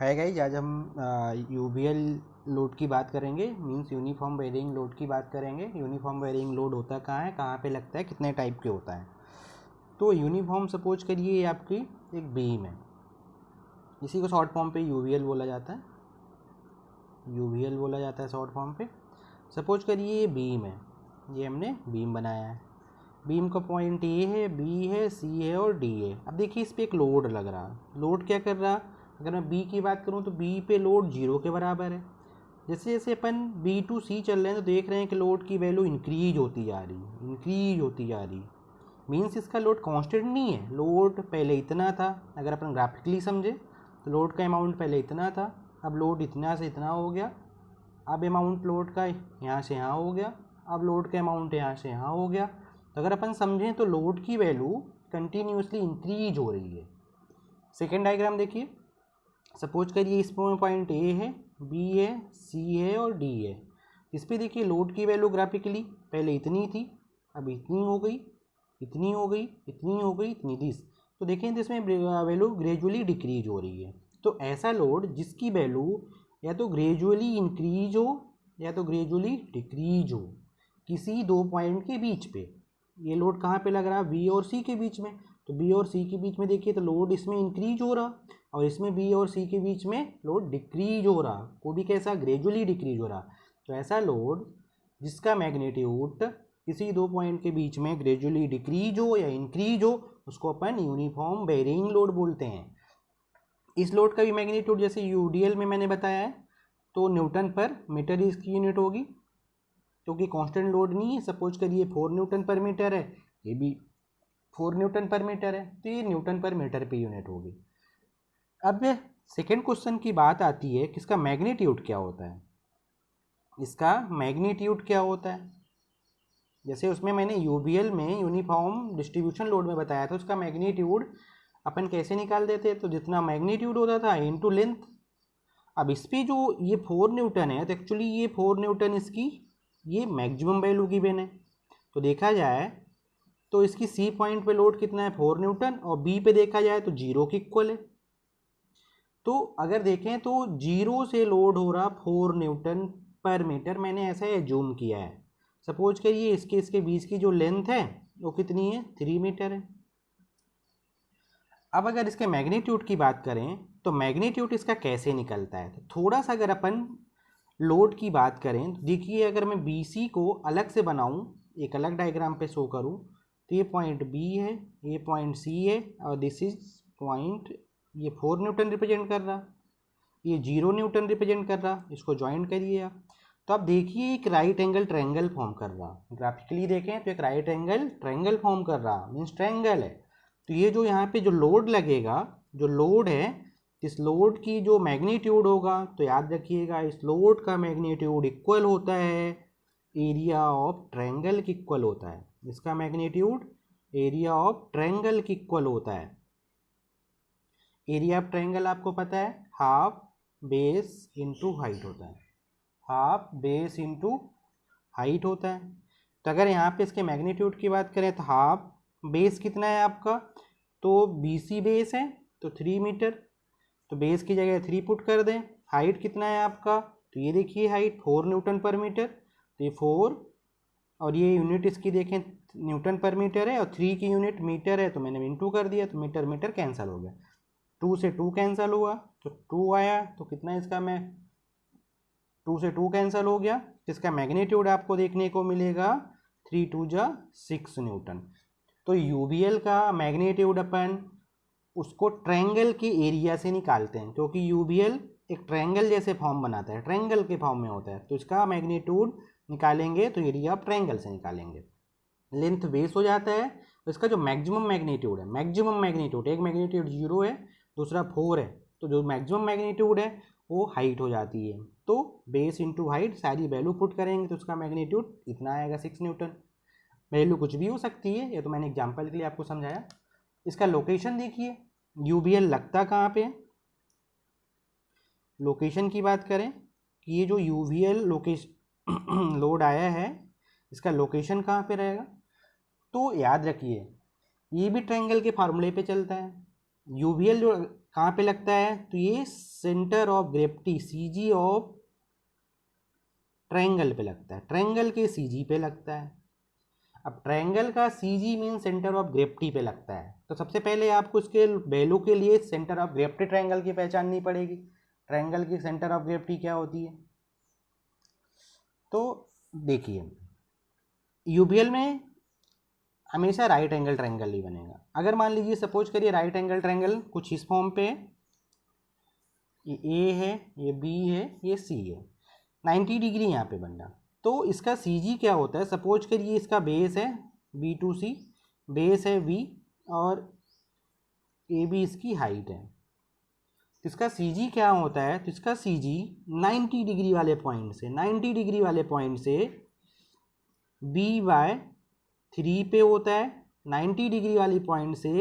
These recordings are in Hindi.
है गाइज, आज हम यूवीएल लोड की बात करेंगे, मींस यूनिफॉर्म वेरिंग लोड की बात करेंगे। यूनिफॉर्म वेरिंग लोड होता कहाँ है, कहाँ पे लगता है, कितने टाइप के होता है। तो यूनिफॉर्म सपोज करिए ये आपकी एक बीम है, इसी को शॉर्ट फॉर्म पे यूवीएल बोला जाता है, यूवीएल बोला जाता है शॉर्ट फॉर्म पे। सपोज करिए ये बीम है, ये हमने बीम बनाया है। बीम का पॉइंट ए है, बी है, सी है और डी है। अब देखिए इस पर एक लोड लग रहा है। लोड क्या कर रहा, अगर मैं बी की बात करूं तो बी पे लोड 0 के बराबर है। जैसे जैसे अपन बी टू सी चल रहे हैं तो देख रहे हैं कि लोड की वैल्यू इंक्रीज होती जा रही है, इंक्रीज होती जा रही है। मीन्स इसका लोड कांस्टेंट नहीं है। लोड पहले इतना था, अगर अपन ग्राफिकली समझे तो लोड का अमाउंट पहले इतना था, अब लोड इतना से इतना हो गया। अब अमाउंट लोड का यहाँ से यहाँ हो गया, अब लोड का अमाउंट यहाँ से यहाँ हो गया। तो अगर अपन समझें तो लोड की वैल्यू कंटिन्यूसली इंक्रीज हो रही है। सेकेंड डायग्राम देखिए, सपोज करिए इस पॉइंट ए है, बी है, सी है और डी है। इस पर देखिए लोड की वैल्यू ग्राफिकली पहले इतनी थी, अब इतनी हो गई, इतनी हो गई, इतनी हो गई, इतनी दिस। तो देखें तो इसमें वैल्यू ग्रेजुअली डिक्रीज हो रही है। तो ऐसा लोड जिसकी वैल्यू या तो ग्रेजुअली इंक्रीज हो या तो ग्रेजुअली डिक्रीज हो किसी दो पॉइंट के बीच पे। ये लोड कहाँ पे लग रहा है, बी और सी के बीच में। तो बी और सी के बीच में देखिए तो लोड इसमें इंक्रीज हो रहा और इसमें बी और सी के बीच में लोड डिक्रीज हो रहा, वो भी कैसा, ग्रेजुअली डिक्रीज हो रहा। तो ऐसा लोड जिसका मैग्नीट्यूड किसी दो पॉइंट के बीच में ग्रेजुअली डिक्रीज हो या इंक्रीज हो उसको अपन यूनिफॉर्म वेरिंग लोड बोलते हैं। इस लोड का भी मैग्नीट्यूड जैसे यूडीएल में मैंने बताया है तो न्यूटन पर मीटर इसकी यूनिट होगी, क्योंकि कांस्टेंट लोड नहीं है। सपोज करिए 4 न्यूटन पर मीटर है, ये भी 4 न्यूटन पर मीटर है, तो ये न्यूटन पर मीटर पे यूनिट होगी। अब सेकेंड क्वेश्चन की बात आती है कि इसका मैग्नीट्यूड क्या होता है, इसका मैग्नीट्यूड क्या होता है। जैसे उसमें मैंने यूवीएल में यूनिफॉर्म डिस्ट्रीब्यूशन लोड में बताया था, उसका मैग्नीट्यूड अपन कैसे निकाल देते, तो जितना मैग्नीट्यूड होता था इनटू लेंथ। अब इस पर जो ये 4 न्यूटन है तो एक्चुअली ये 4 न्यूटन इसकी ये मैक्सिमम वैल्यू गिवन है। तो देखा जाए तो इसकी सी पॉइंट पे लोड कितना है, 4 न्यूटन, और बी पे देखा जाए तो 0 के इक्वल है। तो अगर देखें तो 0 से लोड हो रहा 4 न्यूटन पर मीटर, मैंने ऐसा एज्यूम किया है। सपोज करिए इसके बीच की जो लेंथ है वो कितनी है, 3 मीटर है। अब अगर इसके मैग्नीट्यूड की बात करें तो मैग्नीट्यूड इसका कैसे निकलता है, तो थोड़ा सा अगर अपन लोड की बात करें तो देखिए अगर मैं बी सी को अलग से बनाऊं, एक अलग डायग्राम पे शो करूं, तो ये पॉइंट बी है, ये पॉइंट सी है और दिस इज पॉइंट, ये 4 न्यूटन रिप्रेजेंट कर रहा, ये 0 न्यूटन रिप्रेजेंट कर रहा। इसको ज्वाइन करिए आप, तो आप देखिए एक राइट एंगल ट्रायंगल फॉर्म कर रहा। ग्राफिकली देखें तो एक राइट एंगल ट्रायंगल फॉर्म कर रहा, मीन्स ट्रायंगल है। तो ये जो यहाँ पे जो लोड लगेगा, जो लोड है, इस लोड की जो मैग्नीट्यूड होगा, तो याद रखिएगा इस लोड का मैग्नीट्यूड इक्वल होता है एरिया ऑफ ट्रायंगल की इक्वल होता है। इसका मैग्नीट्यूड एरिया ऑफ ट्रायंगल की इक्वल होता है। एरिया ऑफ ट्रायंगल आपको पता है हाफ बेस इंटू हाइट होता है, हाफ बेस इंटू हाइट होता है। तो अगर यहाँ पे इसके मैग्नीट्यूड की बात करें तो हाफ बेस कितना है आपका, तो BC बेस है तो 3 मीटर, तो बेस की जगह 3 पुट कर दें। हाइट कितना है आपका, तो ये देखिए हाइट 4 न्यूटन पर मीटर, तो ये 4 और ये यूनिट इसकी देखें न्यूटन पर मीटर है और 3 की यूनिट मीटर है, तो मैंने इंटू कर दिया, तो मीटर मीटर कैंसिल हो गया, 2 से 2 कैंसिल हुआ तो 2 आया। तो कितना इसका, मैं 2 से 2 कैंसिल हो गया, इसका मैग्नीट्यूड आपको देखने को मिलेगा 3 2 जा 6 न्यूटन। तो यूवीएल का मैग्नीट्यूड अपन उसको ट्रायंगल के एरिया से निकालते हैं, क्योंकि यूवीएल एक ट्रायंगल जैसे फॉर्म बनाता है, ट्रायंगल के फॉर्म में होता है। तो इसका मैग्नीट्यूड निकालेंगे तो एरिया ऑफ ट्रायंगल से निकालेंगे। लेंथ बेस हो जाता है, तो इसका जो मैक्सिमम मैग्नीट्यूड है, मैक्सिमम मैग्नीट्यूड, एक मैग्नीट्यूड 0 है, दूसरा 4 है, तो जो मैक्सिमम मैग्नीट्यूड है वो हाइट हो जाती है। तो बेस इंटू हाइट सारी वैल्यू पुट करेंगे तो उसका मैग्नीट्यूड इतना आएगा 6 न्यूटन। वैल्यू कुछ भी हो सकती है, ये तो मैंने एग्जांपल के लिए आपको समझाया। इसका लोकेशन देखिए, यूवीएल लगता कहाँ पे है। लोकेशन की बात करें कि ये जो यूवीएल लोकेशन लोड आया है इसका लोकेशन कहाँ पे रहेगा, तो याद रखिए ये भी ट्रायंगल के फार्मूले पे चलता है। यूवीएल जो कहाँ पे लगता है, तो ये centre of gravity CG of triangle पे लगता है, ट्रायंगल के CG पे लगता है। अब ट्रायंगल का CG mean centre of gravity पे लगता है, तो सबसे पहले आपको इसके वैल्यू के लिए सेंटर ऑफ ग्रेविटी ट्रायंगल की पहचाननी पड़ेगी। ट्रायंगल की सेंटर ऑफ ग्रेविटी क्या होती है, तो देखिए यूबीएल में हमेशा राइट एंगल ट्रायंगल ही बनेगा। अगर मान लीजिए सपोज करिए राइट एंगल ट्रायंगल कुछ इस फॉर्म पे, ये ए है, ये बी है, ये सी है, 90 डिग्री यहाँ पे बन रहा, तो इसका CG क्या होता है, सपोज करिए इसका बेस है B2C, बेस है V और AB इसकी हाइट है, तो इसका CG क्या होता है, तो इसका CG 90 डिग्री वाले पॉइंट से, 90 डिग्री वाले पॉइंट से B/3 पे होता है, 90 डिग्री वाली पॉइंट से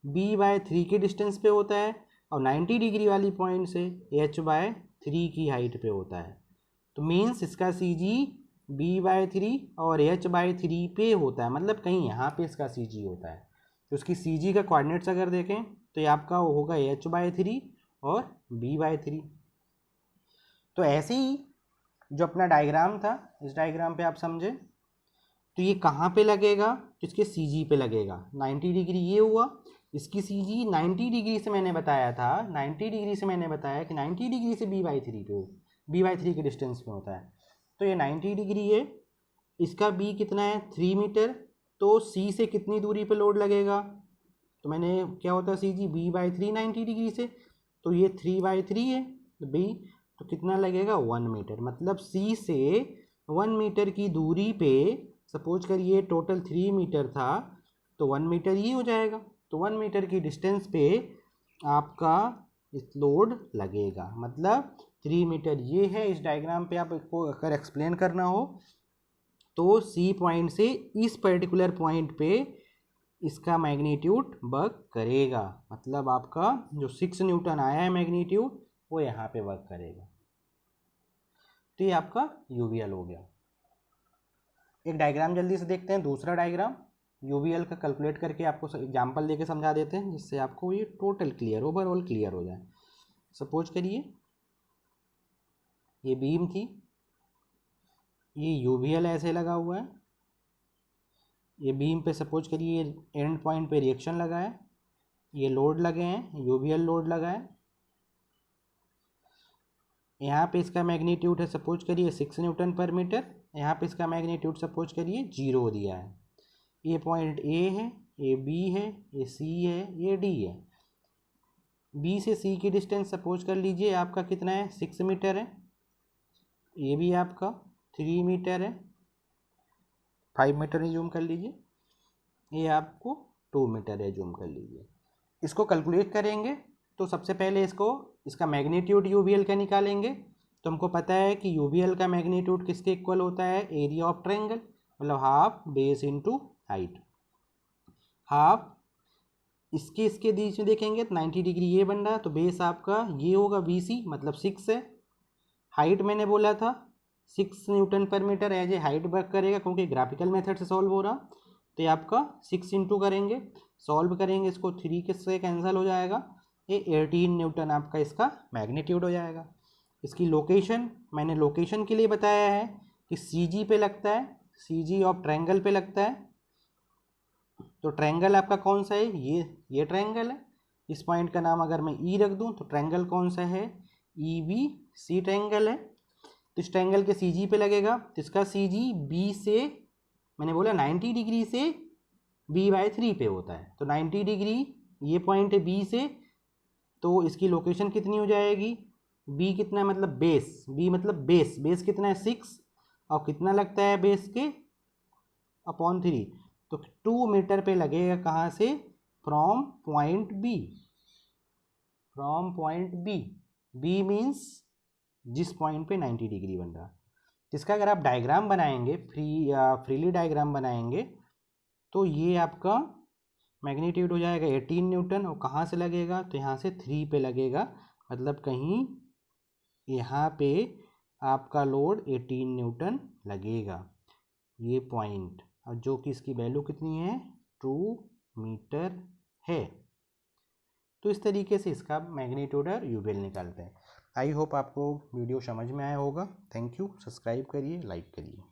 B/3 के डिस्टेंस पे होता है, और 90 डिग्री वाली पॉइंट से H/3 की हाइट पे होता है। तो मीन्स इसका CG B/3 और H/3 पे होता है, मतलब कहीं यहाँ पे इसका CG होता है। तो उसकी CG का कोऑर्डिनेट्स अगर देखें तो ये आपका होगा H/3 और B/3। तो ऐसे ही जो अपना डायग्राम था, इस डायग्राम पे आप समझे, तो ये कहाँ पे लगेगा, तो इसके CG पे लगेगा। 90 डिग्री ये हुआ, इसकी CG 90 डिग्री से मैंने बताया था, 90 डिग्री से मैंने बताया कि 90 डिग्री से B/3 पे, B/3 के डिस्टेंस पे होता है। तो ये 90 डिग्री है, इसका B कितना है 3 मीटर, तो C से कितनी दूरी पे लोड लगेगा, तो मैंने क्या होता है CG B/3 90 डिग्री से, तो ये 3/3 है, तो B तो कितना लगेगा 1 मीटर, मतलब C से 1 मीटर की दूरी पे, सपोज करिए टोटल 3 मीटर था, तो 1 मीटर ही हो जाएगा। तो 1 मीटर की डिस्टेंस पे आपका इस लोड लगेगा, मतलब 3 मीटर ये है। इस डायग्राम पे आप इसको अगर एक्सप्लेन करना हो तो C पॉइंट से इस पर्टिकुलर पॉइंट पे इसका मैग्नीट्यूड वर्क करेगा, मतलब आपका जो 6 न्यूटन आया है मैग्नीट्यूड वो यहाँ पे वर्क करेगा। तो ये आपका यूवीएल हो गया। एक डायग्राम जल्दी से देखते हैं, दूसरा डायग्राम यूवीएल का कैलकुलेट करके आपको एग्जांपल देके समझा देते हैं, जिससे आपको ये टोटल क्लियर, ओवरऑल क्लियर हो जाए। सपोज करिए ये बीम थी, ये यूवीएल ऐसे लगा हुआ है, ये बीम पे सपोज करिए एंड पॉइंट पे रिएक्शन लगा है, ये लोड लगे हैं, यूवीएल लोड लगा है, यहाँ पे इसका मैग्नीट्यूड है सपोज करिए 6 न्यूटन पर मीटर, यहाँ पे इसका मैग्नीट्यूड सपोज करिए 0 दिया है। ये पॉइंट A है, ये B है, ये C है, ये D है। B से C की डिस्टेंस सपोज कर लीजिए आपका कितना है 6 मीटर है, ये भी आपका 3 मीटर है, 5 मीटर ही जूम कर लीजिए, ये आपको 2 मीटर है, जूम कर लीजिए। इसको कैलकुलेट करेंगे तो सबसे पहले इसका मैग्नीट्यूड यूवीएल का निकालेंगे। तो हमको पता है कि यूवीएल का मैग्नीट्यूड किसके इक्वल होता है, एरिया ऑफ ट्रायंगल, मतलब half base into height. Half इसके बीच में देखेंगे तो 90 डिग्री ये बन रहा है, तो बेस आपका ये होगा BC, मतलब 6 है। हाइट मैंने बोला था 6 न्यूटन पर metre, as a height work करेगा क्योंकि ग्राफिकल मेथड से सॉल्व हो रहा। तो ये आपका 6 इंटू करेंगे, सॉल्व करेंगे इसको, 3 किससे कैंसिल हो जाएगा, ये 18 न्यूटन आपका इसका मैग्नीट्यूड हो जाएगा। इसकी लोकेशन मैंने लोकेशन के लिए बताया है कि CG पे लगता है, CG ऑफ ट्रायंगल पे लगता है। तो ट्रायंगल आपका कौन सा है, ये ट्रायंगल है। इस पॉइंट का नाम अगर मैं E रख दूं तो ट्रायंगल कौन सा है, EBC ट्रायंगल है। तो इस ट्रायंगल के CG पे लगेगा, तो इसका CG B से, मैंने बोला 90 डिग्री से B/3 पे होता है, तो 90 डिग्री ये पॉइंट है B से, तो इसकी लोकेशन कितनी हो जाएगी, B कितना है, मतलब बेस, B मतलब बेस, बेस कितना है 6, और कितना लगता है बेस के अपॉन 3, तो 2 मीटर पे लगेगा, कहाँ से, from point B, from point B means जिस पॉइंट पे 90 डिग्री बन रहा। इसका अगर आप डायग्राम बनाएंगे, फ्रीली डायग्राम बनाएंगे, तो ये आपका मैग्नीट्यूड हो जाएगा 18 न्यूटन, और कहाँ से लगेगा, तो यहाँ से 3 पे लगेगा, मतलब कहीं यहाँ पे आपका लोड 18 न्यूटन लगेगा, ये पॉइंट, और जो कि इसकी वैल्यू कितनी है 2 मीटर है। तो इस तरीके से इसका मैग्नीट्यूड और यूवीएल निकालते हैं। आई होप आपको वीडियो समझ में आया होगा। Thank you. सब्सक्राइब करिए, लाइक करिए।